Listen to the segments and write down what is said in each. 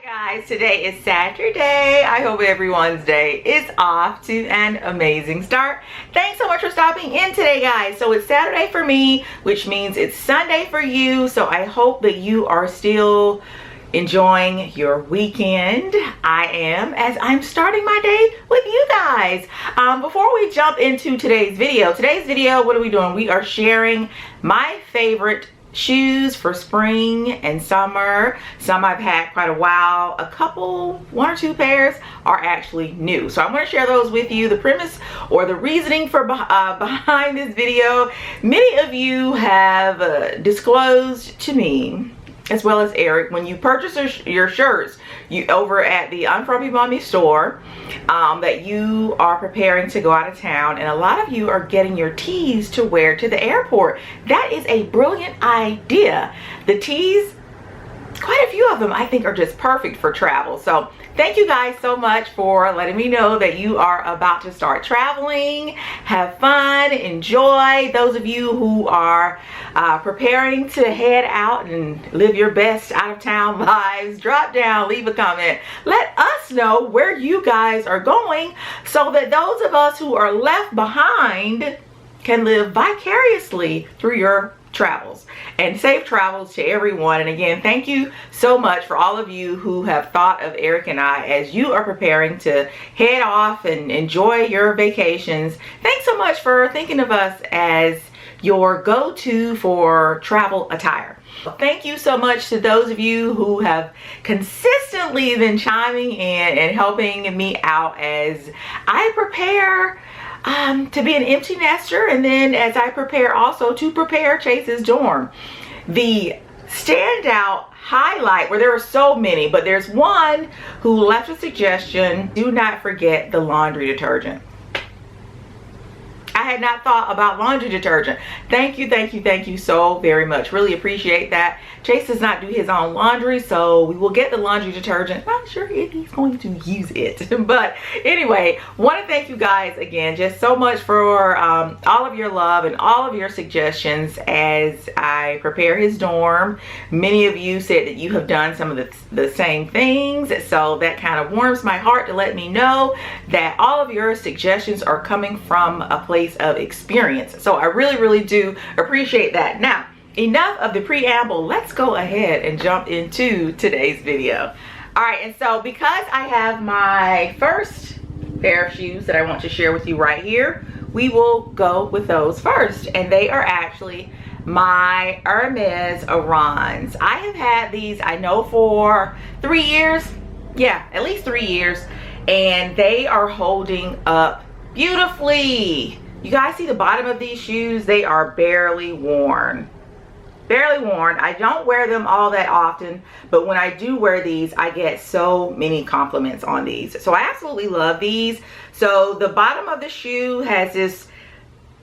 Guys, today is Saturday. I hope everyone's day is off to an amazing start. Thanks so much for stopping in today, guys. So it's Saturday for me, which means it's Sunday for you. So I hope that you are still enjoying your weekend. I am, as I'm starting my day with you guys. Before we jump into today's video, what are we doing? We are sharing my favorite shoes for spring and summer. Some I've had quite a while. A couple, one or two pairs are actually new. So I'm going to share those with you. The premise or the reasoning for behind this video, many of you have disclosed to me, as well as Eric, when you purchase your shirts over at the UNFRUMPYMOMMYSTORE, that you are preparing to go out of town, and a lot of you are getting your tees to wear to the airport. That is a brilliant idea. The tees, quite a few of them I think are just perfect for travel. So thank you guys so much for letting me know that you are about to start traveling. Have fun, enjoy. Those of you who are preparing to head out and live your best out of town lives, drop down, leave a comment. Let us know where you guys are going so that those of us who are left behind can live vicariously through your travels. And safe travels to everyone. And again, thank you so much for all of you who have thought of Eric and I as you are preparing to head off and enjoy your vacations. Thanks so much for thinking of us as your go-to for travel attire. Thank you so much to those of you who have consistently been chiming in and helping me out as I prepare to be an empty nester, and then as I prepare also to prepare Chase's dorm. The standout highlight, where there are so many, but there's one who left a suggestion: do not forget the laundry detergent. I had not thought about laundry detergent. Thank you so very much. Really appreciate that. Chase does not do his own laundry, so we will get the laundry detergent. Not sure if he's going to use it. But anyway, want to thank you guys again just so much for all of your love and all of your suggestions as I prepare his dorm. Many of you said that you have done some of the same things, so that kind of warms my heart to let me know that all of your suggestions are coming from a place of experience. So I really do appreciate that. Now, enough of the preamble. Let's go ahead and jump into today's video. All right, and so because I have my first pair of shoes that I want to share with you right here, we will go with those first, and they are actually my Hermes Arons. I have had these, I know, for 3 years. Yeah, at least 3 years, and they are holding up beautifully. You guys see the bottom of these shoes? They are barely worn. Barely worn. I don't wear them all that often, but when I do wear these, I get so many compliments on these. So I absolutely love these. So the bottom of the shoe has this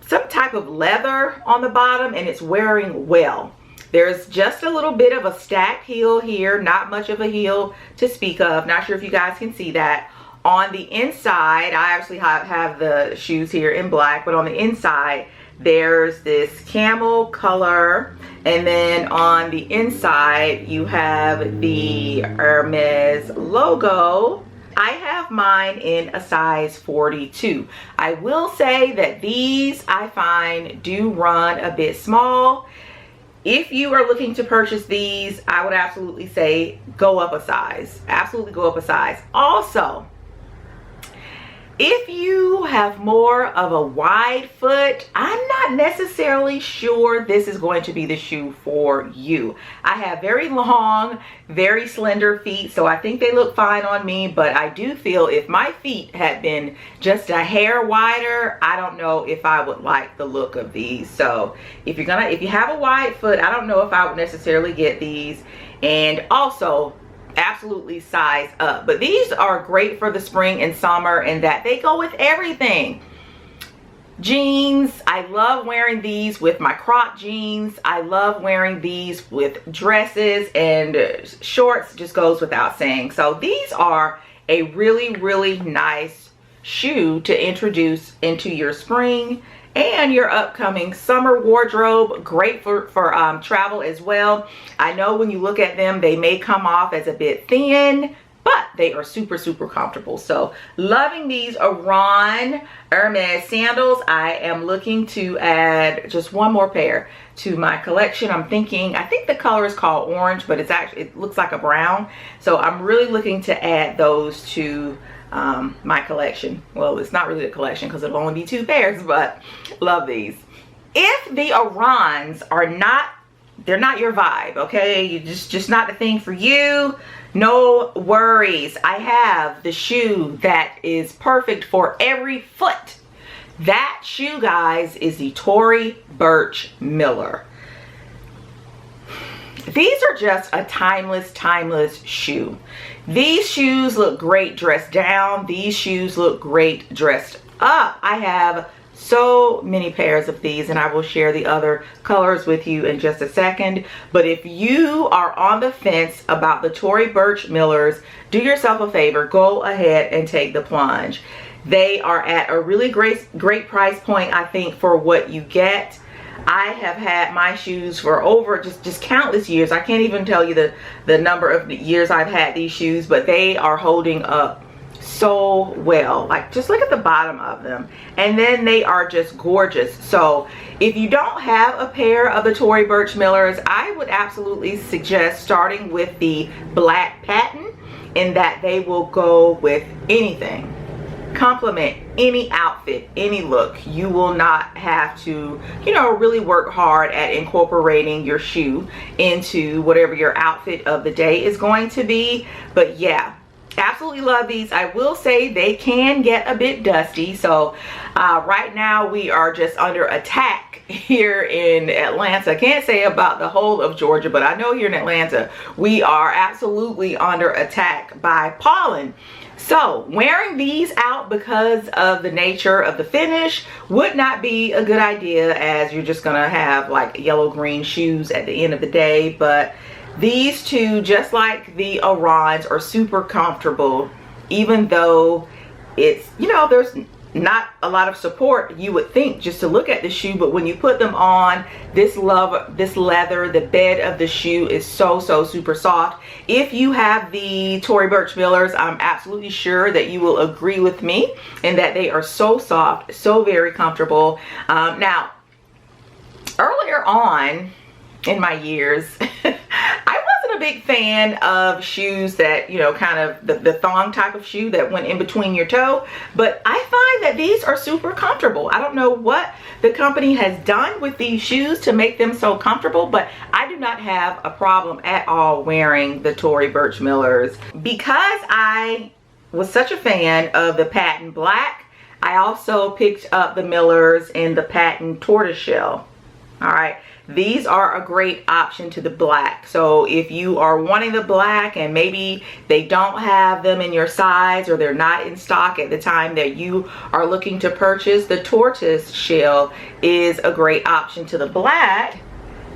some type of leather on the bottom, and it's wearing well. There's just a little bit of a stacked heel here, not much of a heel to speak of. Not sure if you guys can see that. On the inside, I actually have the shoes here in black, but on the inside, there's this camel color. And then on the inside, you have the Hermes logo. I have mine in a size 42. I will say that these, I find, do run a bit small. If you are looking to purchase these, I would absolutely say go up a size. Absolutely go up a size. Also, if you have more of a wide foot, I'm not necessarily sure this is going to be the shoe for you. I have very long, very slender feet, so I think they look fine on me, but I do feel if my feet had been just a hair wider, I don't know if I would like the look of these. So if you have a wide foot, I don't know if I would necessarily get these. And also, absolutely size up. But these are great for the spring and summer, and that they go with everything. Jeans, I love wearing these with my crop jeans. I love wearing these with dresses, and shorts just goes without saying. So these are a really nice shoe to introduce into your spring and your upcoming summer wardrobe. Great for travel as well. I know when you look at them, they may come off as a bit thin, but they are super, super comfortable. So loving these Aran Hermes sandals. I am looking to add just one more pair to my collection. I think the color is called orange, but it looks like a brown. So I'm really looking to add those to my collection. Well, it's not really a collection because it'll only be 2 pairs, but love these. If the Arans are they're not your vibe, okay? You just not the thing for you. No worries. I have the shoe that is perfect for every foot. That shoe, guys, is the Tory Burch Miller. These are just a timeless shoe. These shoes look great dressed down. These shoes look great dressed up. I have so many pairs of these, and I will share the other colors with you in just a second. But if you are on the fence about the Tory Burch Millers, do yourself a favor, go ahead and take the plunge. They are at a really great price point, I think, for what you get. I have had my shoes for over just countless years. I can't even tell you the number of years I've had these shoes, but they are holding up so well. Like, just look at the bottom of them, and then they are just gorgeous. So if you don't have a pair of the Tory Burch Millers, I would absolutely suggest starting with the black patent, in that they will go with anything, complement any outfit, any look. You will not have to, you know, really work hard at incorporating your shoe into whatever your outfit of the day is going to be. But yeah, absolutely love these. I will say they can get a bit dusty. So right now we are just under attack here in Atlanta. I can't say about the whole of Georgia, but I know here in Atlanta we are absolutely under attack by pollen. So wearing these out because of the nature of the finish would not be a good idea, as you're just gonna have like yellow-green shoes at the end of the day. But these two, just like the Arans, are super comfortable, even though it's, you know, there's not a lot of support, you would think, just to look at the shoe. But when you put them on, this leather, the bed of the shoe is so super soft. If you have the Tory Burch Millers, I'm absolutely sure that you will agree with me in that they are so soft, so very comfortable. Now, earlier on in my years, I wasn't a big fan of shoes that, you know, kind of the thong type of shoe that went in between your toe. But I find that these are super comfortable. I don't know what the company has done with these shoes to make them so comfortable, but I do not have a problem at all wearing the Tory Burch Millers. Because I was such a fan of the patent black, I also picked up the Millers in the patent tortoiseshell. All right. These are a great option to the black. So if you are wanting the black and maybe they don't have them in your size, or they're not in stock at the time that you are looking to purchase, the tortoise shell is a great option to the black.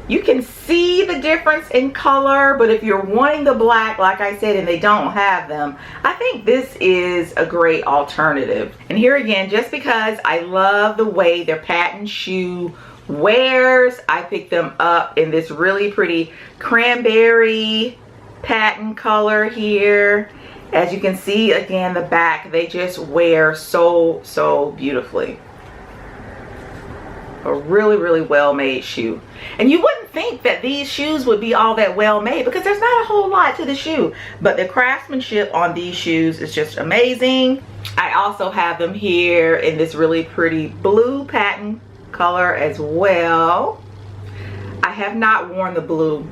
You can see the difference in color, but if you're wanting the black, like I said, and they don't have them, I think this is a great alternative. And here again, just because I love the way their patent shoe wears, I picked them up in this really pretty cranberry patent color here. As you can see, again, the back, they just wear so beautifully. A really well made shoe. And you wouldn't think that these shoes would be all that well made, because there's not a whole lot to the shoe, but the craftsmanship on these shoes is just amazing. I also have them here in this really pretty blue patent color as well. I have not worn the blue,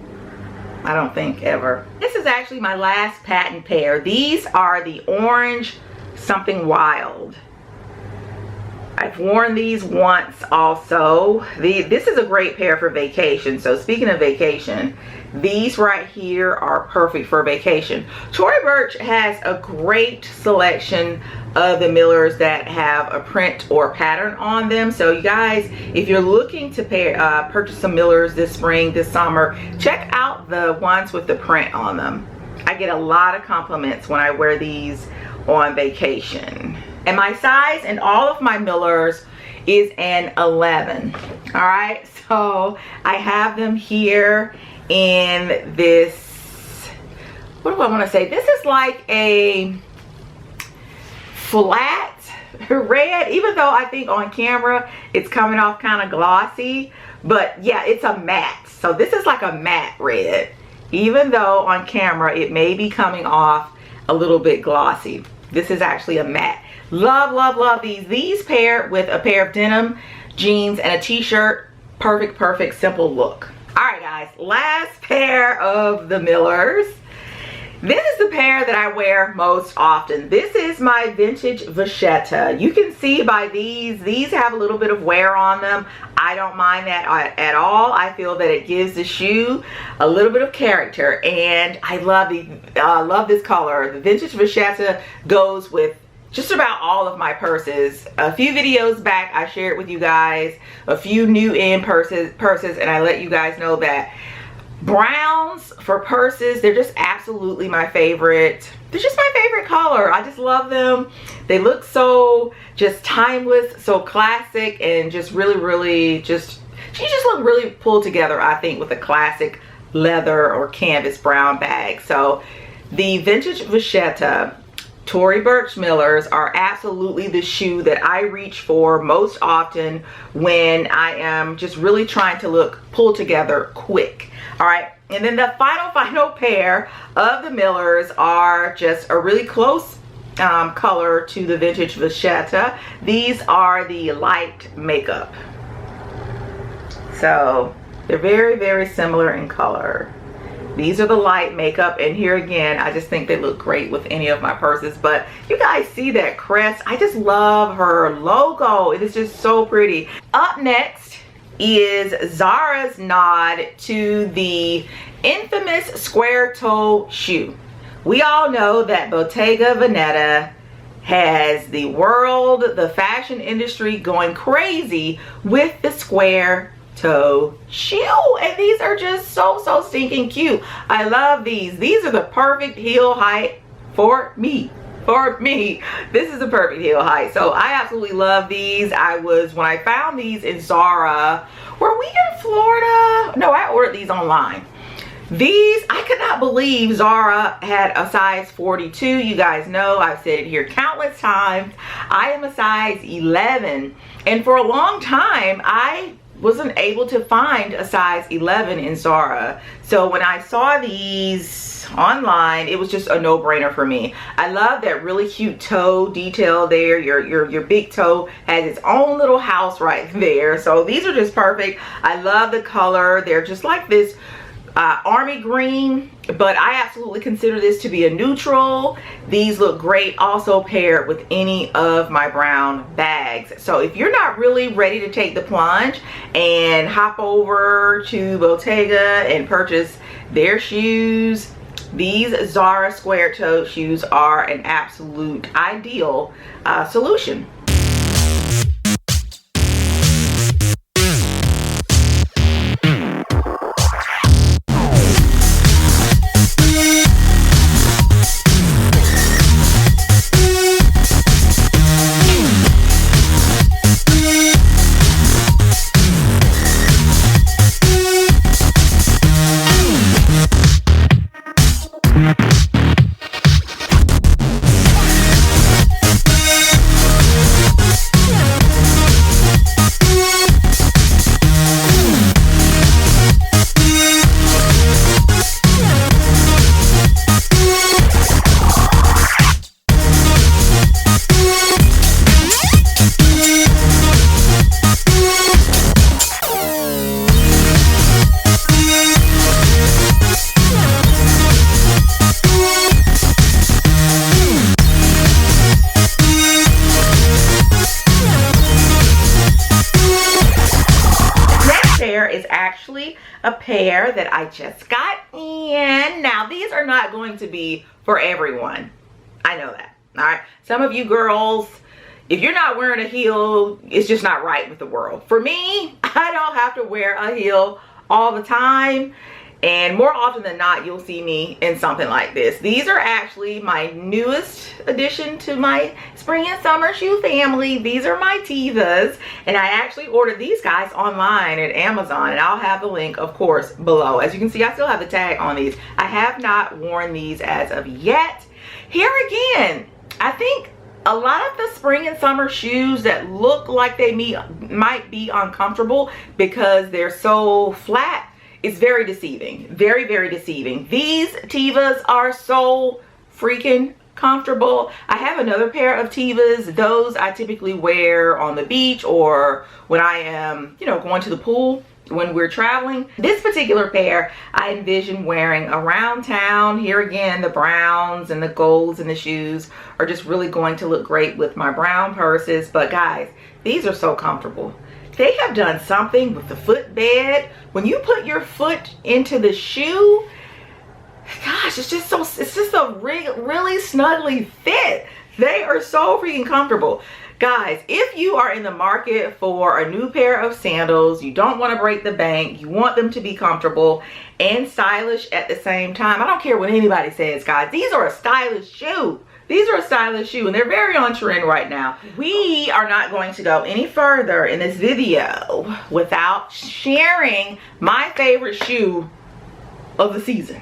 I don't think, ever. This is actually my last patent pair. These are the orange something wild. I've worn these once also. This is a great pair for vacation. So speaking of vacation, these right here are perfect for vacation. Tory Burch has a great selection of the Millers that have a print or pattern on them. So you guys, if you're looking to purchase some Millers this spring, this summer, check out the ones with the print on them. I get a lot of compliments when I wear these on vacation. And my size in all of my Millers is an 11. All right, so I have them here in this, what do I want to say? This is like a flat red, even though I think on camera it's coming off kind of glossy, but yeah, it's a matte. So this is like a matte red, even though on camera it may be coming off a little bit glossy. This is actually a matte. Love, love, love these. These paired with a pair of denim jeans and a t-shirt. Perfect, perfect, simple look. All right, guys, last pair of the Millers. This is the pair that I wear most often. This is my vintage vachetta. You can see by these have a little bit of wear on them. I don't mind that at all. I feel that it gives the shoe a little bit of character, and I love this color. The vintage vachetta goes with just about all of my purses. A few videos back, I shared with you guys a few new in purses, and I let you guys know that browns for purses, they're just absolutely my favorite. They're just my favorite color. I just love them. They look so just timeless, so classic, and just really just, you just look really pulled together, I think, with a classic leather or canvas brown bag. So the vintage vachetta Tory Burch Millers are absolutely the shoe that I reach for most often when I am just really trying to look pulled together quick. All right, and then the final pair of the Millers are just a really close color to the vintage vachetta. These are the light makeup. So they're very similar in color. These are the light makeup, and here again, I just think they look great with any of my purses. But you guys see that crest? I just love her logo. It is just so pretty. Up next is Zara's nod to the infamous square toe shoe. We all know that Bottega Veneta has the world, the fashion industry going crazy with the square toe shoe, and these are just so stinking cute. I love these. These are the perfect heel height for me. This is a perfect heel height, so I absolutely love these. When I found these in Zara, were we in Florida? No, I ordered these online. These, I could not believe Zara had a size 42. You guys know, I've said it here countless times, I am a size 11, and for a long time I wasn't able to find a size 11 in Zara. So when I saw these online, it was just a no-brainer for me. I love that really cute toe detail there. Your big toe has its own little house right there. So these are just perfect. I love the color. They're just like this army green, but I absolutely consider this to be a neutral. These look great also paired with any of my brown bags. So if you're not really ready to take the plunge and hop over to Bottega and purchase their shoes, these Zara square toe shoes are an absolute ideal solution. Is actually a pair that I just got in. Now these are not going to be for everyone, I know that. All right, some of you girls, if you're not wearing a heel, it's just not right with the world. For me, I don't have to wear a heel all the time. and more often than not you'll see me in something like this. These are actually my newest addition to my spring and summer shoe family. These are my Tevas, and I actually ordered these guys online at Amazon, and I'll have the link of course below. As you can see, I still have the tag on these. I have not worn these as of yet. Here again, I think a lot of the spring and summer shoes that look like they might be uncomfortable because they're so flat, it's very deceiving. Very, very deceiving. These Tevas are so freaking comfortable. I have another pair of Tevas. Those I typically wear on the beach or when I am, you know, going to the pool when we're traveling. This particular pair I envision wearing around town. Here again, the browns and the golds in the shoes are just really going to look great with my brown purses. But guys, these are so comfortable. They have done something with the footbed. When you put your foot into the shoe, gosh, it's just a really snugly fit. They are so freaking comfortable. Guys, if you are in the market for a new pair of sandals, you don't want to break the bank, you want them to be comfortable and stylish at the same time. I don't care what anybody says, guys. These are a stylish shoe. These are a stylish shoe, and they're very on trend right now. We are not going to go any further in this video without sharing my favorite shoe of the season.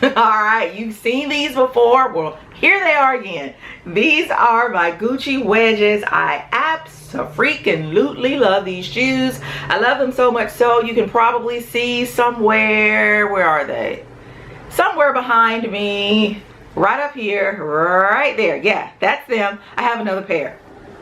All right, you've seen these before. Well, here they are again. These are my Gucci wedges. I absolutely love these shoes. I love them so much so you can probably see somewhere, where are they? Somewhere behind me, right up here, right there. Yeah, that's them. I have another pair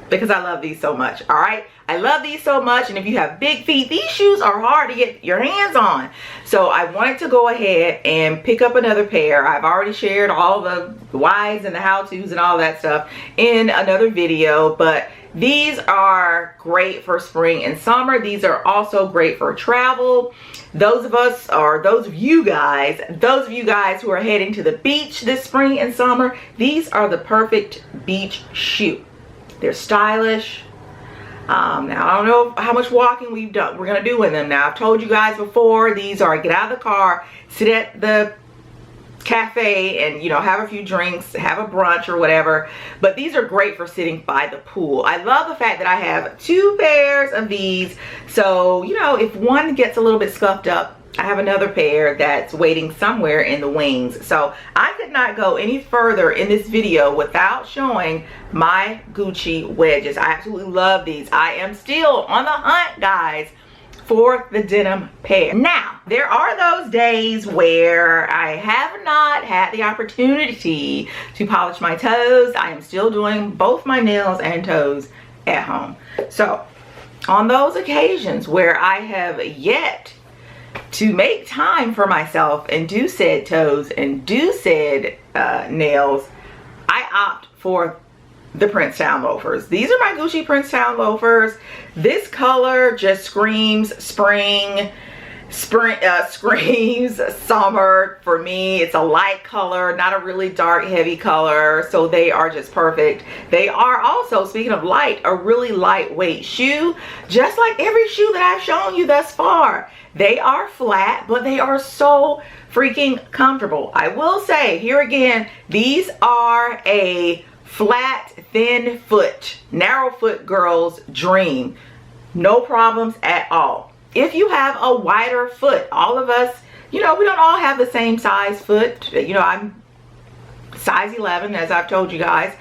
because I love these so much. All right, I love these so much, and if you have big feet, these shoes are hard to get your hands on. So I wanted to go ahead and pick up another pair. I've already shared all the whys and the how-tos and all that stuff in another video, but these are great for spring and summer. These are also great for travel. Those of us, or those of you guys who are heading to the beach this spring and summer, these are the perfect beach shoe. They're stylish. Now I don't know how much walking we're gonna do in them. Now I've told you guys before, these are get out of the car, sit at the cafe and, you know, have a few drinks, have a brunch or whatever, but these are great for sitting by the pool. I love the fact that I have two pairs of these, so you know, if one gets a little bit scuffed up, I have another pair that's waiting somewhere in the wings. So I could not go any further in this video without showing my Gucci wedges. I absolutely love these. I am still on the hunt, guys, for the denim pair. Now, there are those days where I have not had the opportunity to polish my toes. I am still doing both my nails and toes at home. So on those occasions where I have yet to make time for myself and do said toes and do said nails, I opt for the Princeton Loafers. These are my Gucci Princeton Loafers. This color just screams spring, screams summer for me. It's a light color, not a really dark heavy color, so they are just perfect. They are also, speaking of light, a really lightweight shoe, just like every shoe that I've shown you thus far. They are flat, but they are so freaking comfortable. I will say, here again, these are a flat, thin foot, narrow foot girl's dream. No problems at all. If you have a wider foot, all of us, you know, we don't all have the same size foot. You know, I'm size 11, as I've told you guys.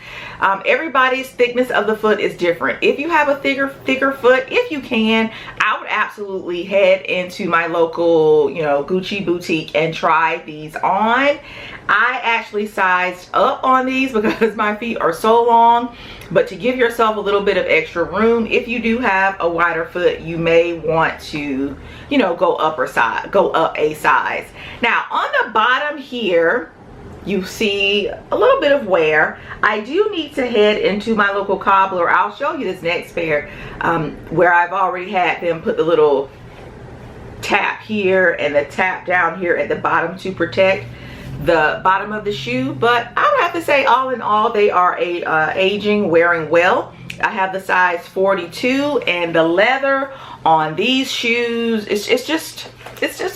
Everybody's thickness of the foot is different. If you have a thicker foot, if you can, I would absolutely head into my local, you know, Gucci boutique and try these on. I actually sized up on these because my feet are so long, but to give yourself a little bit of extra room, if you do have a wider foot, you may want to, you know, go up a size. Now on the bottom here, you see a little bit of wear. I do need to head into my local cobbler. I'll show you this next pair where I've already had them put the little tap here and the tap down here at the bottom to protect the bottom of the shoe. But I would have to say, all in all, they are aging, wearing well. I have the size 42, and the leather on these shoes, it's just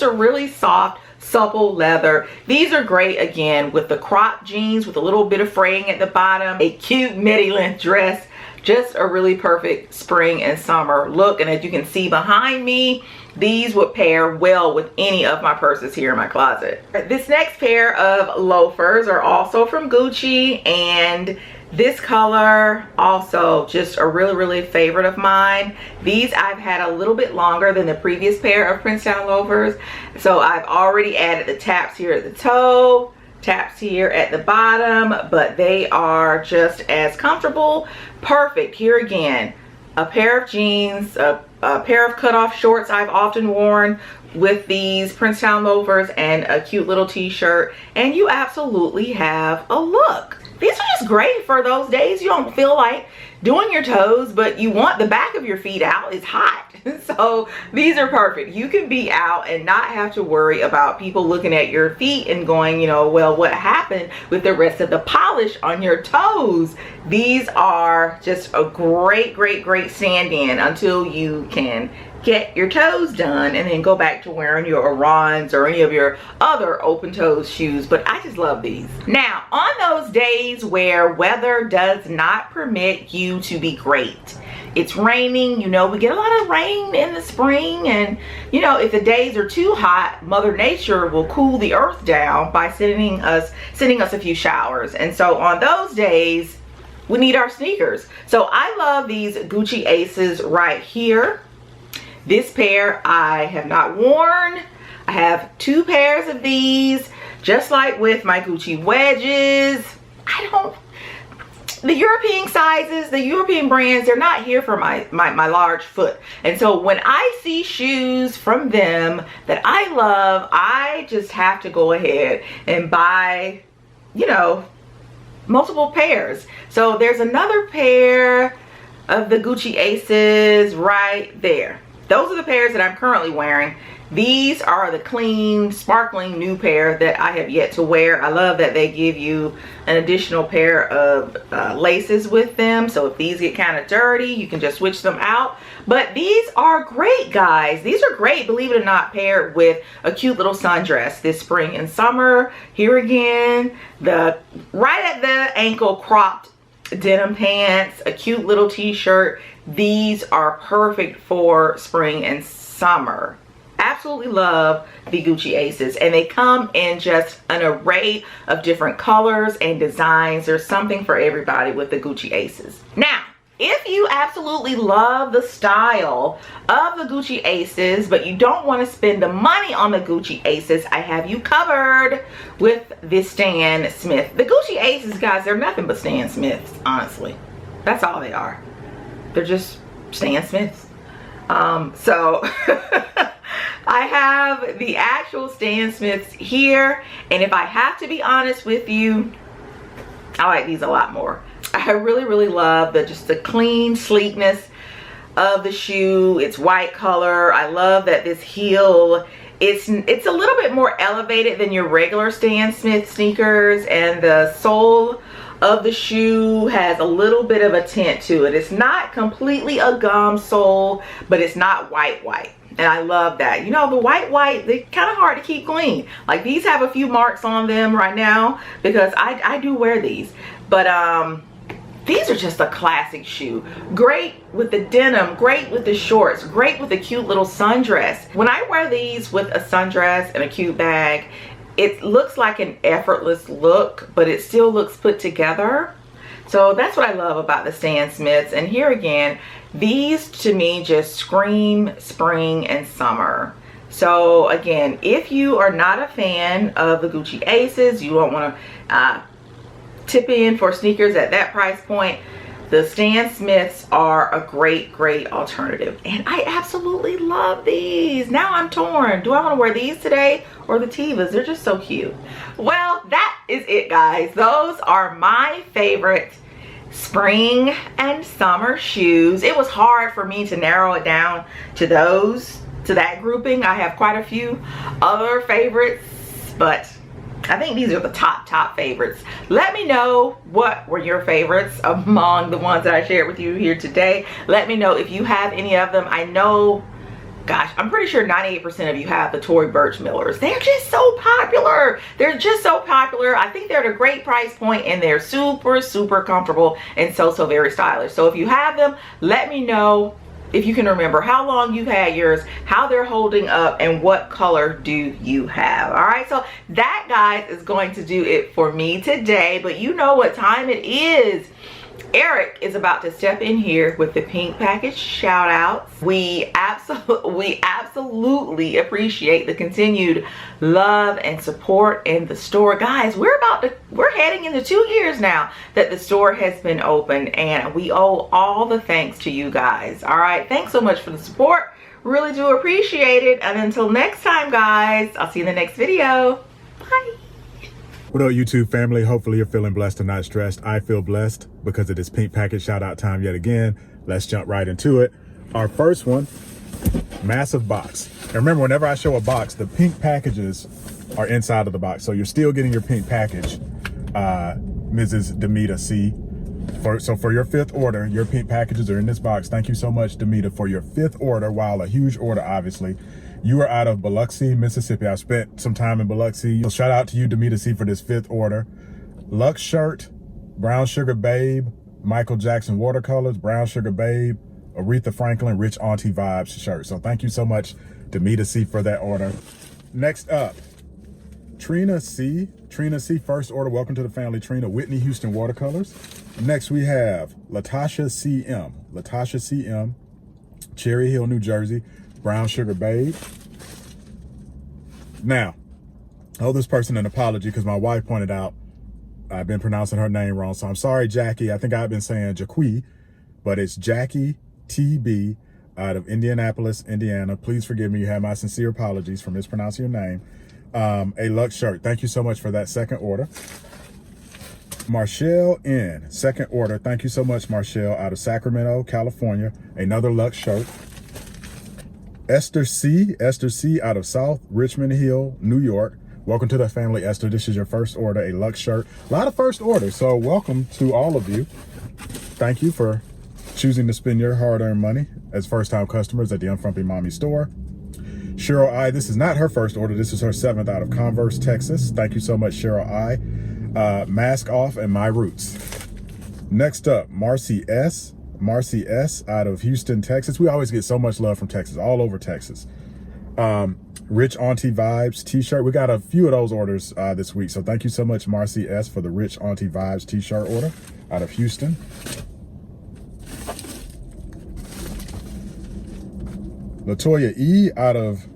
a really soft supple leather. These are great again with the crop jeans with a little bit of fraying at the bottom, a cute midi length dress. Just a really perfect spring and summer look. And as you can see behind me, these would pair well with any of my purses here in my closet. This next pair of loafers are also from Gucci, and this color also just a really favorite of mine. These I've had a little bit longer than the previous pair of Princeton loafers, so I've already added the taps here at the toe, taps here at the bottom, but they are just as comfortable. Perfect. Here again, a pair of jeans, a pair of cutoff shorts I've often worn with these Princeton loafers, and a cute little t-shirt, and you absolutely have a look. These are just great for those days you don't feel like doing your toes, but you want the back of your feet out. It's hot. So these are perfect. You can be out and not have to worry about people looking at your feet and going, you know, well, what happened with the rest of the polish on your toes? These are just a great stand-in until you can get your toes done and then go back to wearing your Orons or any of your other open toes shoes. But I just love these. Now, on those days where weather does not permit you to be great, it's raining, you know, we get a lot of rain in the spring, and you know, if the days are too hot, Mother Nature will cool the earth down by sending us a few showers. And so on those days, we need our sneakers. So I love these Gucci Aces right here. This pair I have not worn. I have 2 pairs of these, just like with my Gucci Wedges. The European sizes, the European brands, they're not here for my large foot. And so when I see shoes from them that I love, I just have to go ahead and buy, you know, multiple pairs. So there's another pair of the Gucci Aces right there. Those are the pairs that I'm currently wearing. These are the clean, sparkling new pair that I have yet to wear. I love that they give you an additional pair of laces with them. So if these get kind of dirty, you can just switch them out. But these are great, guys. These are great, believe it or not, paired with a cute little sundress this spring and summer. Here again, the right at the ankle cropped denim pants, a cute little t-shirt. These are perfect for spring and summer. Absolutely love the Gucci Aces, and they come in just an array of different colors and designs. There's something for everybody with the Gucci Aces. Now, if you absolutely love the style of the Gucci Aces, but you don't want to spend the money on the Gucci Aces, I have you covered with the Stan Smith. The Gucci Aces, guys, they're nothing but Stan Smiths, honestly. That's all they are. They're just Stan Smiths. So I have the actual Stan Smiths here, and if I have to be honest with you, I like these a lot more. I really love just the clean sleekness of the shoe. It's white color. I love that this heel, it's a little bit more elevated than your regular Stan Smith sneakers, and the sole of the shoe has a little bit of a tint to it. It's not completely a gum sole, but it's not white. And I love that. You know, the white, they're kind of hard to keep clean. Like, these have a few marks on them right now because I do wear these. But these are just a classic shoe. Great with the denim, great with the shorts, great with a cute little sundress. When I wear these with a sundress and a cute bag, it looks like an effortless look, but it still looks put together. So that's what I love about the Stan Smiths. And here again, these to me just scream spring and summer. So again, if you are not a fan of the Gucci Aces, you don't want to tip in for sneakers at that price point, the Stan Smiths are a great alternative. And I absolutely love these. Now I'm torn. Do I want to wear these today or the Tevas? They're just so cute. Well, that is it, guys. Those are my favorite spring and summer shoes. It was hard for me to narrow it down to that grouping. I have quite a few other favorites, but I think these are the top favorites. Let me know what were your favorites among the ones that I shared with you here today. Let me know if you have any of them. I know gosh, I'm pretty sure 98% of you have the Tory Burch Millers. They're just so popular. They're just so popular. I think they're at a great price point, and they're super, super comfortable and so very stylish. So if you have them, let me know if you can remember how long you've had yours, how they're holding up, and what color do you have. All right, so that, guys, is going to do it for me today. But you know what time it is. Eric is about to step in here with the pink package shout outs. We absolutely appreciate the continued love and support in the store. Guys, we're heading into 2 years now that the store has been open, and we owe all the thanks to you guys. All right, thanks so much for the support. Really do appreciate it. And until next time, guys, I'll see you in the next video. Bye. What up, YouTube family? Hopefully you're feeling blessed and not stressed. I feel blessed because of this pink package shout out time yet again. Let's jump right into it. Our first one, massive box. And remember, whenever I show a box, the pink packages are inside of the box. So you're still getting your pink package, Mrs. Demita C. So for your 5th order, your pink packages are in this box. Thank you so much, Demita, for your 5th order. While a huge order, obviously. You are out of Biloxi, Mississippi. I spent some time in Biloxi. So shout out to you, Demita C, for this 5th order. Luxe shirt, Brown Sugar Babe, Michael Jackson Watercolors, Brown Sugar Babe, Aretha Franklin, Rich Auntie Vibes shirt. So thank you so much, Demita C, for that order. Next up, Trina C. Trina C, 1st order. Welcome to the family, Trina. Whitney Houston Watercolors. Next, we have Latasha C.M. Latasha C.M., Cherry Hill, New Jersey. Brown Sugar Babe. Now, I owe this person an apology because my wife pointed out I've been pronouncing her name wrong. So I'm sorry, Jackie. I think I've been saying Jackie, but it's Jackie TB out of Indianapolis, Indiana. Please forgive me. You have my sincere apologies for mispronouncing your name. A Luxe shirt. Thank you so much for that 2nd order. Marshall N, 2nd order. Thank you so much, Marshall, out of Sacramento, California. Another Luxe shirt. Esther C out of South Richmond Hill, New York. Welcome to the family, Esther. This is your 1st order, a Luxe shirt. A lot of 1st orders, so welcome to all of you. Thank you for choosing to spend your hard-earned money as first-time customers at the Unfrumpy Mommy store. Cheryl I, this is not her 1st order. This is her 7th out of Converse, Texas. Thank you so much, Cheryl I. Mask Off and My Roots. Next up, Marcy S out of Houston, Texas. We always get so much love from Texas, all over Texas. Rich Auntie Vibes t-shirt. We got a few of those orders this week. So thank you so much, Marcy S, for the Rich Auntie Vibes t-shirt order out of Houston. Latoya E out of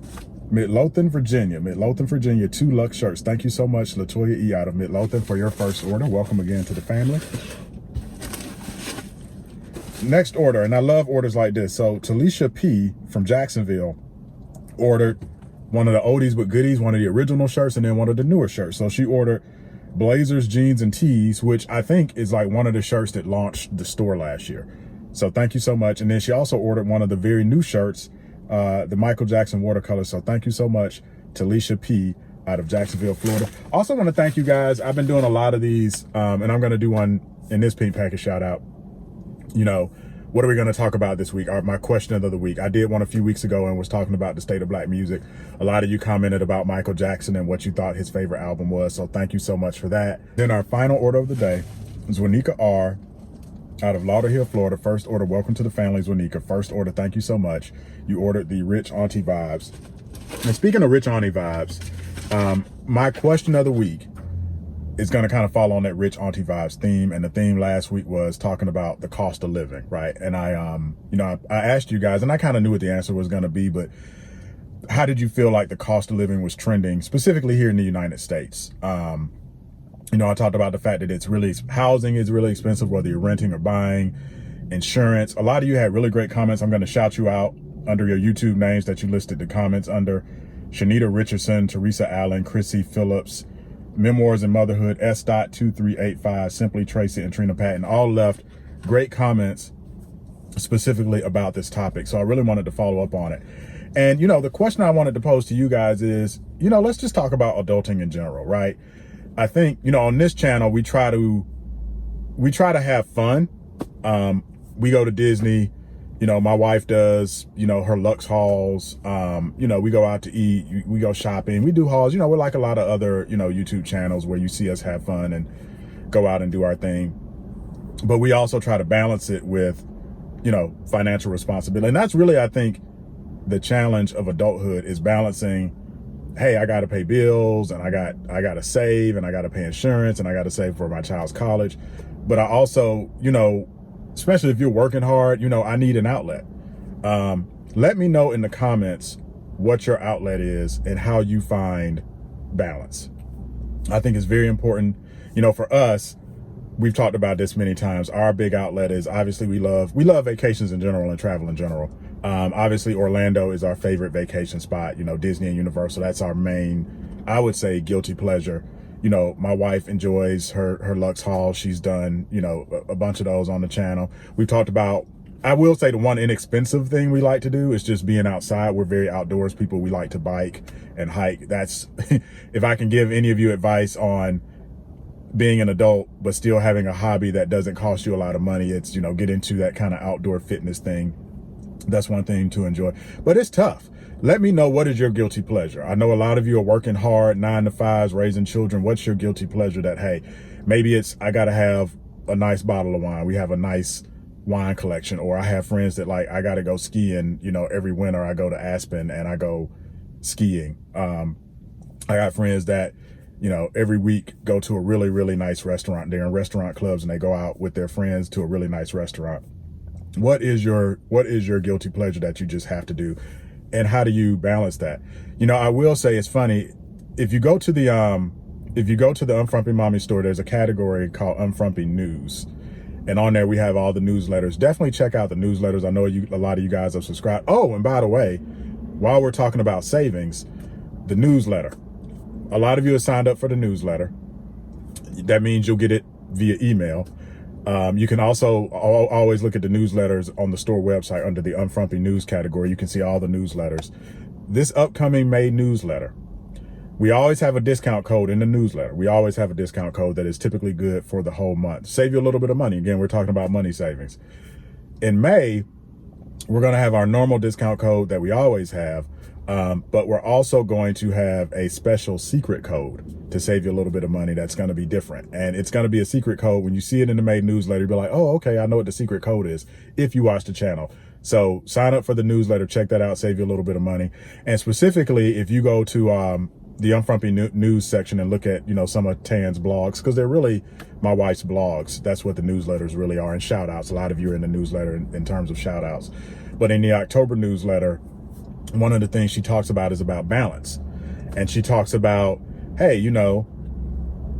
Midlothian, Virginia. Midlothian, Virginia, 2 Luxe shirts. Thank you so much, Latoya E out of Midlothian, for your 1st order. Welcome again to the family. Next order, and I love orders like this. So Talisha P from Jacksonville ordered one of the oldies but goodies, one of the original shirts, and then one of the newer shirts. So she ordered blazers, jeans, and tees, which I think is like one of the shirts that launched the store last year. So thank you so much. And then she also ordered one of the very new shirts, the Michael Jackson Watercolors. So thank you so much, Talisha P out of Jacksonville, Florida. Also want to thank you guys. I've been doing a lot of these, and I'm going to do one in this pink package shout out. You know, what are we going to talk about this week? My question of the week. I did one a few weeks ago and was talking about the state of Black music. A lot of you commented about Michael Jackson and what you thought his favorite album was. So thank you so much for that. Then our final order of the day is Wanika R out of Lauderhill, Florida. 1st order. Welcome to the family, Wanika. 1st order. Thank you so much. You ordered the Rich Auntie Vibes. And speaking of Rich Auntie Vibes, my question of the week is going to kind of fall on that Rich Auntie Vibes theme. And the theme last week was talking about the cost of living, right? And I asked you guys, and I kind of knew what the answer was going to be, but how did you feel like the cost of living was trending, specifically here in the United States? You know, I talked about the fact that housing is really expensive, whether you're renting or buying, insurance. A lot of you had really great comments. I'm going to shout you out under your YouTube names that you listed the comments under. Shanita Richardson, Teresa Allen, Chrissy Phillips, Memoirs in Motherhood, S.2385, Simply Tracy, and Trina Patton all left great comments specifically about this topic. So I really wanted to follow up on it. And, you know, the question I wanted to pose to you guys is, you know, let's just talk about adulting in general, right? I think, you know, on this channel, we try to have fun. We go to Disney, You know, my wife does, you know, her LUXE hauls. You know, we go out to eat, we go shopping, we do hauls. You know, we're like a lot of other, you know, YouTube channels where you see us have fun and go out and do our thing. But we also try to balance it with, you know, financial responsibility. And that's really, I think, the challenge of adulthood is balancing, hey, I got to pay bills, and I got to save, and I got to pay insurance, and I got to save for my child's college. But I also, you know, especially if you're working hard, you know, I need an outlet. Let me know in the comments what your outlet is and how you find balance. I think it's very important. You know, for us, we've talked about this many times. Our big outlet is, obviously, we love vacations in general and travel in general. Obviously, Orlando is our favorite vacation spot. You know, Disney and Universal, that's our main, I would say, guilty pleasure. You know, my wife enjoys her LUXE haul. She's done, you know, a bunch of those on the channel. We've talked about, I will say, the one inexpensive thing we like to do is just being outside. We're very outdoors people. We like to bike and hike. That's, if I can give any of you advice on being an adult but still having a hobby that doesn't cost you a lot of money, it's, you know, get into that kind of outdoor fitness thing. That's one thing to enjoy, but it's tough. Let me know, what is your guilty pleasure? I know a lot of you are working hard, 9 to 5s, raising children. What's your guilty pleasure that, hey, maybe it's, I got to have a nice bottle of wine. We have a nice wine collection. Or I have friends that, like, I got to go skiing, you know, every winter I go to Aspen and I go skiing. I got friends that, you know, every week go to a really, really nice restaurant. They're in restaurant clubs and they go out with their friends to a really nice restaurant. What is your guilty pleasure that you just have to do? And how do you balance that? You know, I will say, it's funny, if you go to the Unfrumpy Mommy store, there's a category called Unfrumpy News. And on there we have all the newsletters. Definitely check out the newsletters. I know a lot of you guys have subscribed. Oh, and by the way, while we're talking about savings, the newsletter. A lot of you have signed up for the newsletter. That means you'll get it via email. You can also always look at the newsletters on the store website under the Unfrumpy News category. You can see all the newsletters. This upcoming May newsletter, we always have a discount code in the newsletter. We always have a discount code that is typically good for the whole month. Save you a little bit of money. Again, we're talking about money savings. In May, we're going to have our normal discount code that we always have. But we're also going to have a special secret code to save you a little bit of money. That's going to be different. And it's going to be a secret code. When you see it in the May newsletter, you'll be like, oh, okay, I know what the secret code is, if you watch the channel. So sign up for the newsletter, check that out, save you a little bit of money. And specifically, if you go to the Unfrumpy News section and look at, you know, some of Tan's blogs, because they're really my wife's blogs. That's what the newsletters really are. And shout outs. A lot of you are in the newsletter in terms of shout outs. But in the October newsletter, one of the things she talks about is about balance. And she talks about, hey, you know,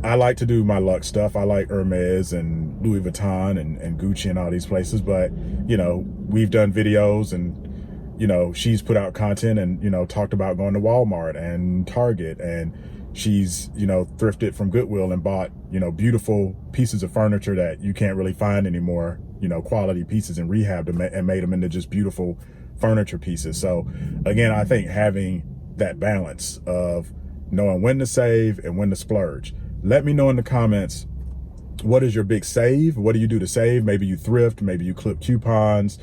I like to do my LUXE stuff. I like Hermes and Louis Vuitton and Gucci and all these places. But, you know, we've done videos and, you know, she's put out content and, you know, talked about going to Walmart and Target. And she's, you know, thrifted from Goodwill and bought, you know, beautiful pieces of furniture that you can't really find anymore, you know, quality pieces, and rehabbed them and made them into just beautiful furniture pieces. So again, I think having that balance of knowing when to save and when to splurge. Let me know in the comments, what is your big save? What do you do to save? Maybe you thrift, maybe you clip coupons,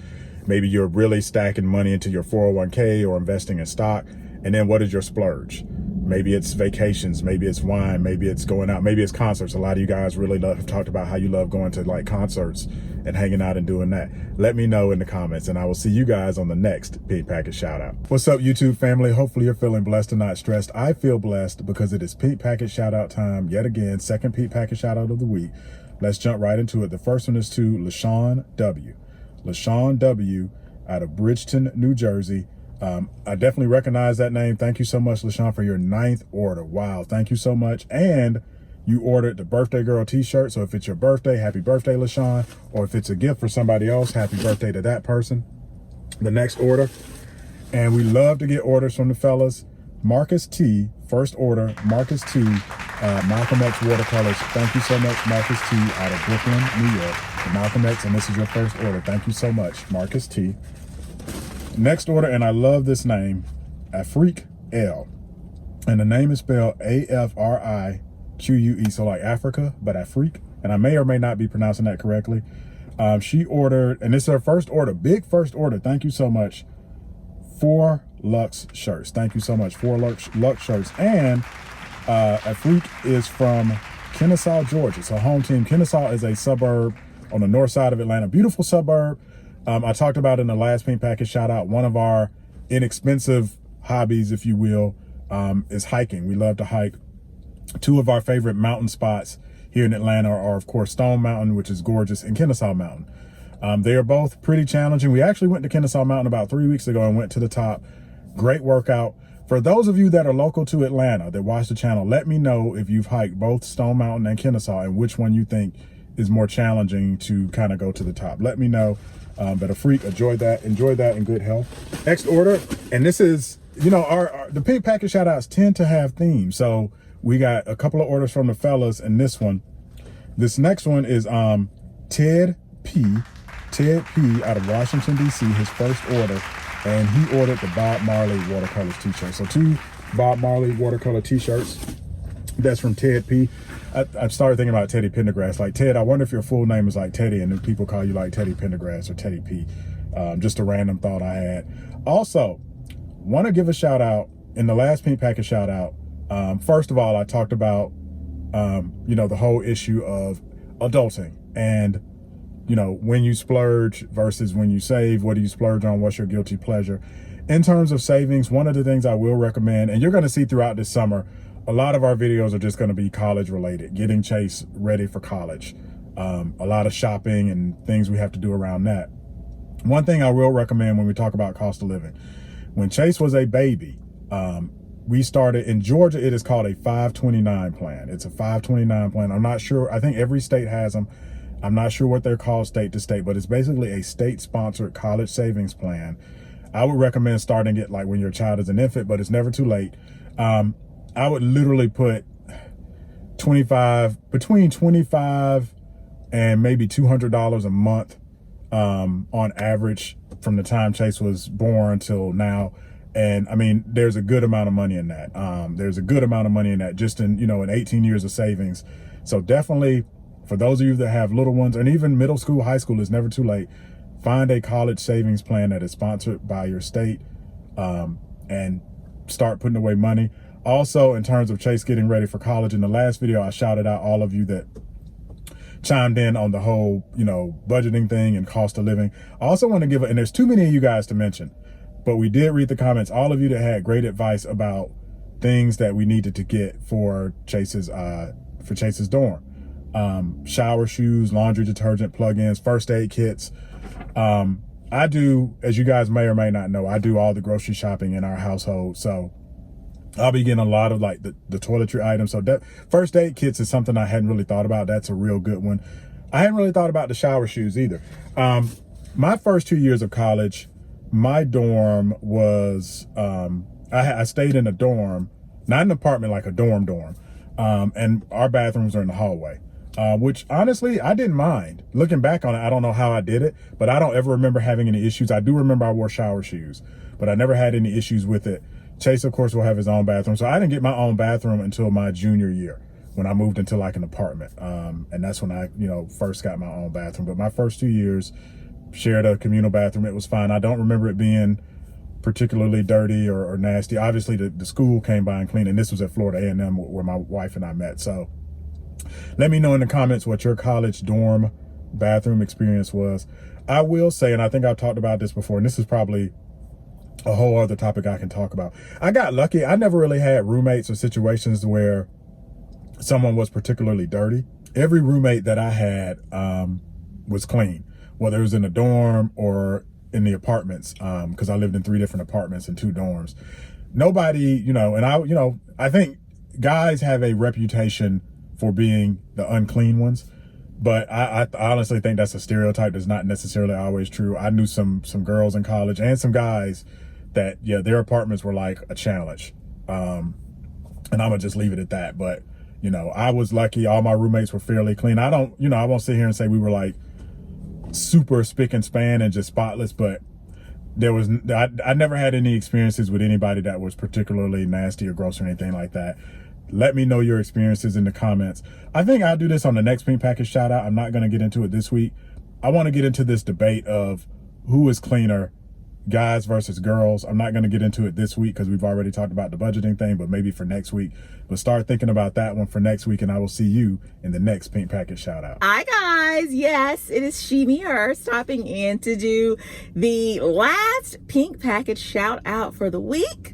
maybe you're really stacking money into your 401k or investing in stock. And then what is your splurge? Maybe it's vacations, maybe it's wine, maybe it's going out, maybe it's concerts. A lot of you guys really have talked about how you love going to like concerts and hanging out and doing that. Let me know in the comments, and I will see you guys on the next Pink Packet Shout Out. What's up, YouTube family? Hopefully you're feeling blessed and not stressed. I feel blessed because it is Pink Packet Shout Out time yet again. Second Pink Packet Shout Out of the week. Let's jump right into it. The first one is to LaShawn W. LaShawn W. out of Bridgeton, New Jersey. I definitely recognize that name. Thank you so much, LaShawn, for your 9th order. Wow, thank you so much. And you ordered the Birthday Girl t-shirt. So if it's your birthday, happy birthday, LaShawn. Or if it's a gift for somebody else, happy birthday to that person. The next order, and we love to get orders from the fellas. Marcus T, first order, Marcus T, Malcolm X watercolors. Thank you so much, Marcus T, out of Brooklyn, New York. Malcolm X, and this is your first order. Thank you so much, Marcus T. Next order, and I love this name, Afrique L. And the name is spelled A-F-R-I-Q-U-E, so like Africa, but Afrique. And I may or may not be pronouncing that correctly. She ordered, and it's her first order, big first order. Thank you so much. 4 Luxe shirts. Thank you so much. 4 Luxe shirts. And a freak is from Kennesaw, Georgia. So home team. Kennesaw is a suburb on the north side of Atlanta. Beautiful suburb. I talked about in the last pink package shout out, one of our inexpensive hobbies, if you will, is hiking. We love to hike. 2 of our favorite mountain spots here in Atlanta are of course Stone Mountain, which is gorgeous, and Kennesaw Mountain. They are both pretty challenging. We actually went to Kennesaw Mountain about 3 weeks ago and went to the top. Great workout. For those of you that are local to Atlanta that watch the channel, let me know if you've hiked both Stone Mountain and Kennesaw and which one you think is more challenging to kind of go to the top. Let me know. But a freak, enjoy that in good health. Next order, and this is, you know, the pink package shout outs tend to have themes. So we got a couple of orders from the fellas, and this next one is Ted P out of Washington DC, his first order, and he ordered the Bob Marley watercolors t-shirt. So 2 Bob Marley watercolor t-shirts. That's from Ted P. I started thinking about Teddy Pendergrass. Like, Ted, I wonder if your full name is like Teddy and then people call you like Teddy Pendergrass or Teddy P. Just a random thought I had. Also, want to give a shout out in the last pink package shout out. First of all, I talked about, you know, the whole issue of adulting and, you know, when you splurge versus when you save. What do you splurge on? What's your guilty pleasure? In terms of savings, one of the things I will recommend, and you're going to see throughout this summer, a lot of our videos are just going to be college related, getting Chase ready for college. A lot of shopping and things we have to do around that. One thing I will recommend when we talk about cost of living, when Chase was a baby, we started in Georgia. It is called a 529 plan. It's a 529 plan. I'm not sure. I think every state has them. I'm not sure what they're called state to state, but it's basically a state sponsored college savings plan. I would recommend starting it like when your child is an infant, but it's never too late. I would literally put between $25 and maybe $200 a month on average from the time Chase was born till now. And I mean, there's a good amount of money in that. There's a good amount of money in that just in, you know, in 18 years of savings. So definitely for those of you that have little ones, and even middle school, high school, is never too late. Find a college savings plan that is sponsored by your state and start putting away money. Also, in terms of Chase getting ready for college, in the last video, I shouted out all of you that chimed in on the whole, you know, budgeting thing and cost of living. I also want to give, and there's too many of you guys to mention, but we did read the comments. All of you that had great advice about things that we needed to get for Chase's dorm. Shower shoes, laundry detergent, plug-ins, first aid kits. I do, as you guys may or may not know, I do all the grocery shopping in our household. So I'll be getting a lot of like the toiletry items. So that first aid kits is something I hadn't really thought about. That's a real good one. I hadn't really thought about the shower shoes either. My first 2 years of college, my dorm was, I stayed in a dorm, not an apartment, like a dorm. And our bathrooms are in the hallway. Which honestly, I didn't mind. Looking back on it, I don't know how I did it, but I don't ever remember having any issues. I do remember I wore shower shoes, but I never had any issues with it. Chase, of course, will have his own bathroom. So I didn't get my own bathroom until my junior year when I moved into like an apartment. And that's when I, you know, first got my own bathroom. But my first 2 years shared a communal bathroom. It was fine. I don't remember it being particularly dirty or nasty. Obviously, the school came by and cleaned, and this was at Florida A&M where my wife and I met. So let me know in the comments what your college dorm bathroom experience was. I will say, and I think I've talked about this before, and this is probably a whole other topic I can talk about. I got lucky. I never really had roommates or situations where someone was particularly dirty. Every roommate that I had was clean, whether it was in the dorm or in the apartments, because I lived in 3 different apartments and 2 dorms. Nobody, you know, and I think guys have a reputation for being the unclean ones, but I honestly think that's a stereotype that's not necessarily always true. I knew some girls in college and some guys that, yeah, their apartments were like a challenge. And I'm gonna just leave it at that. But, you know, I was lucky. All my roommates were fairly clean. I won't sit here and say we were like super spick and span and just spotless, but I never had any experiences with anybody that was particularly nasty or gross or anything like that. Let me know your experiences in the comments. I think I'll do this on the next pink package shout out. I'm not going to get into it this week. I want to get into this debate of who is cleaner, guys versus girls. I'm not going to get into it this week because we've already talked about the budgeting thing, but maybe for next week. But start thinking about that one for next week, and I will see you in the next Pink Packet shout out. Hi guys, yes, it is she, me, her stopping in to do the last Pink Packet shout out for the week.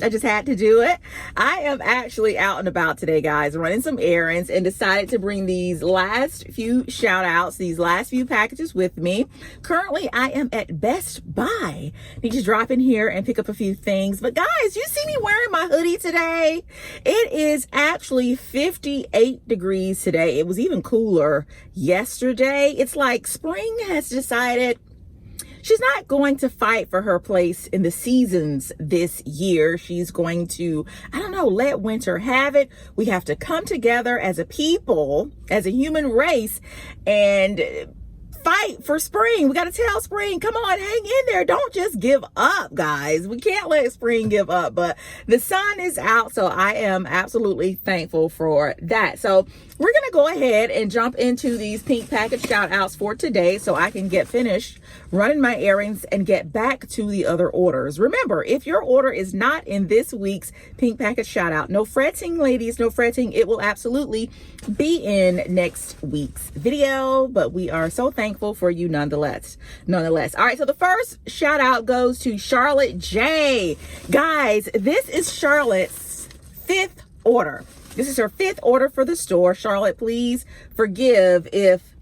I just had to do it. I am actually out and about today, guys, running some errands, and decided to bring these last few shout outs, these last few packages with me. Currently, I am at Best Buy. Need to drop in here and pick up a few things. But guys, you see me wearing my hoodie today? It is actually 58 degrees today. It was even cooler yesterday. It's like spring has decided she's not going to fight for her place in the seasons this year. She's going to, I don't know, let winter have it. We have to come together as a people, as a human race, and fight for spring. We got to tell spring, come on, hang in there. Don't just give up, guys. We can't let spring give up. But the sun is out, so I am absolutely thankful for that. So we're going to go ahead and jump into these Pink Packet shout outs for today so I can get finished running my errands and get back to the other orders. Remember, if your order is not in this week's Pink Packet shout out, no fretting, ladies, no fretting. It will absolutely be in next week's video, but we are so thankful for you nonetheless. All right, so the first shout out goes to Charlotte J. Guys, this is Charlotte's 5th order. This is her 5th order for the store. Charlotte, please forgive if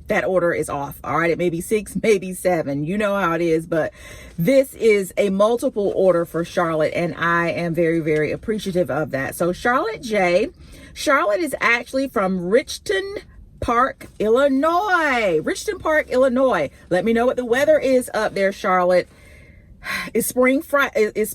that order is off. All right, it may be 6, maybe 7. You know how it is, but this is a multiple order for Charlotte, and I am very, very appreciative of that. So Charlotte J. Charlotte is actually from Richton Park, Illinois. Richton Park, Illinois. Let me know what the weather is up there, Charlotte. Is spring fighting? Is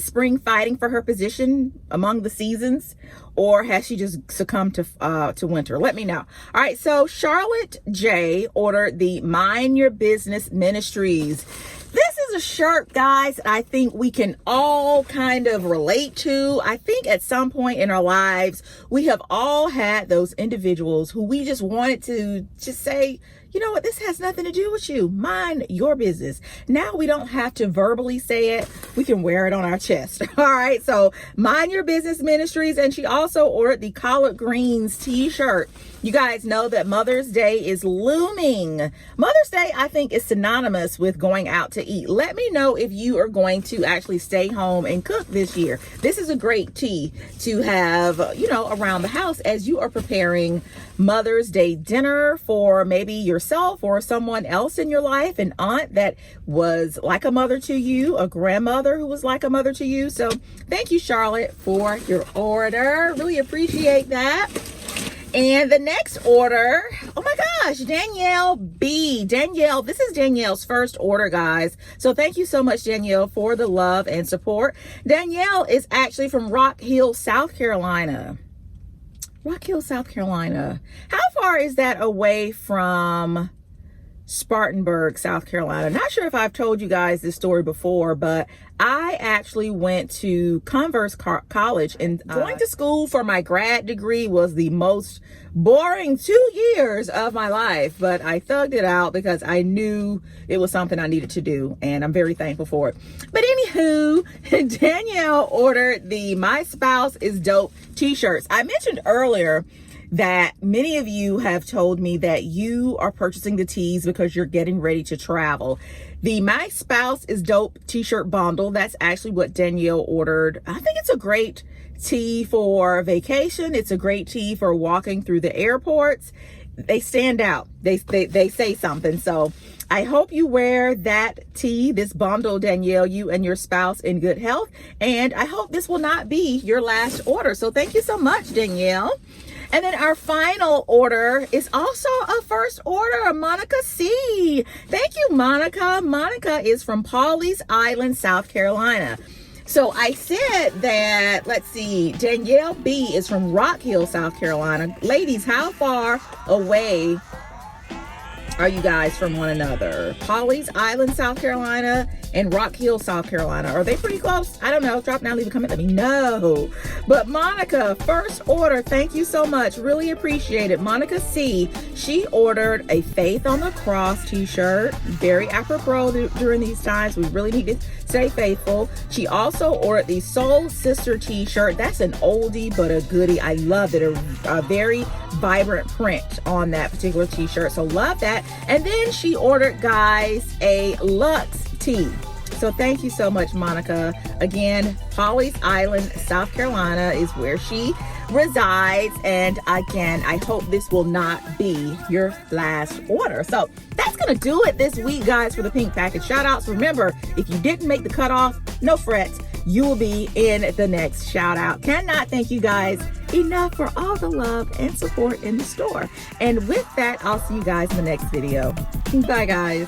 spring fighting for her position among the seasons, or has she just succumbed to winter? Let me know. All right, so Charlotte J ordered the Mind Your Business Ministries. This is a shirt, guys, that I think we can all kind of relate to. I think at some point in our lives, we have all had those individuals who we just wanted to just say, you know what, this has nothing to do with you. Mind your business. Now we don't have to verbally say it. We can wear it on our chest. All right, so Mind Your Business Ministries. And she also ordered the Collard Greens t-shirt. You guys know that Mother's Day is looming. Mother's Day, I think, is synonymous with going out to eat. Let me know if you are going to actually stay home and cook this year. This is a great tea to have, you know, around the house as you are preparing Mother's Day dinner for maybe yourself or someone else in your life, an aunt that was like a mother to you, a grandmother who was like a mother to you. So thank you, Charlotte, for your order. Really appreciate that. And the next order, oh my gosh, Danielle B. Danielle, this is Danielle's first order, guys. So thank you so much, Danielle, for the love and support. Danielle is actually from Rock Hill, South Carolina. Rock Hill, South Carolina. How far is that away from Spartanburg, South Carolina? Not sure if I've told you guys this story before, but I actually went to Converse College, and going to school for my grad degree was the most boring 2 years of my life, but I thugged it out because I knew it was something I needed to do, and I'm very thankful for it. But anywho, Danielle ordered the My Spouse is Dope t-shirts. I mentioned earlier that many of you have told me that you are purchasing the tees because you're getting ready to travel. The My Spouse is Dope t-shirt bundle, that's actually what Danielle ordered. I think it's a great tee for vacation. It's a great tee for walking through the airports. They stand out. They say something. So I hope you wear that tee, this bundle, Danielle, you and your spouse in good health. And I hope this will not be your last order. So thank you so much, Danielle. And then our final order is also a first order, Monica C. Thank you, Monica. Monica is from Pawleys Island, South Carolina. So I said that, let's see, Danielle B is from Rock Hill, South Carolina. Ladies, how far away are you guys from one another? Holly's Island, South Carolina, and Rock Hill, South Carolina. Are they pretty close? I don't know. Drop down, leave a comment, let me know. But Monica, first order, thank you so much. Really appreciate it. Monica C, she ordered a Faith on the Cross t-shirt. Very apropos during these times. We really need to stay faithful. She also ordered the Soul Sister t-shirt. That's an oldie but a goodie. I love it. A very vibrant print on that particular t-shirt. So love that. And then she ordered, guys, a Luxe tee. So thank you so much, Monica. Again, Holly's Island, South Carolina is where she resides. And again, I hope this will not be your last order. So that's gonna do it this week, guys, for the pink package shout outs. Remember, if you didn't make the cutoff, no frets, you will be in the next shout out. Cannot thank you guys enough for all the love and support in the store. And with that, I'll see you guys in the next video. Bye, guys.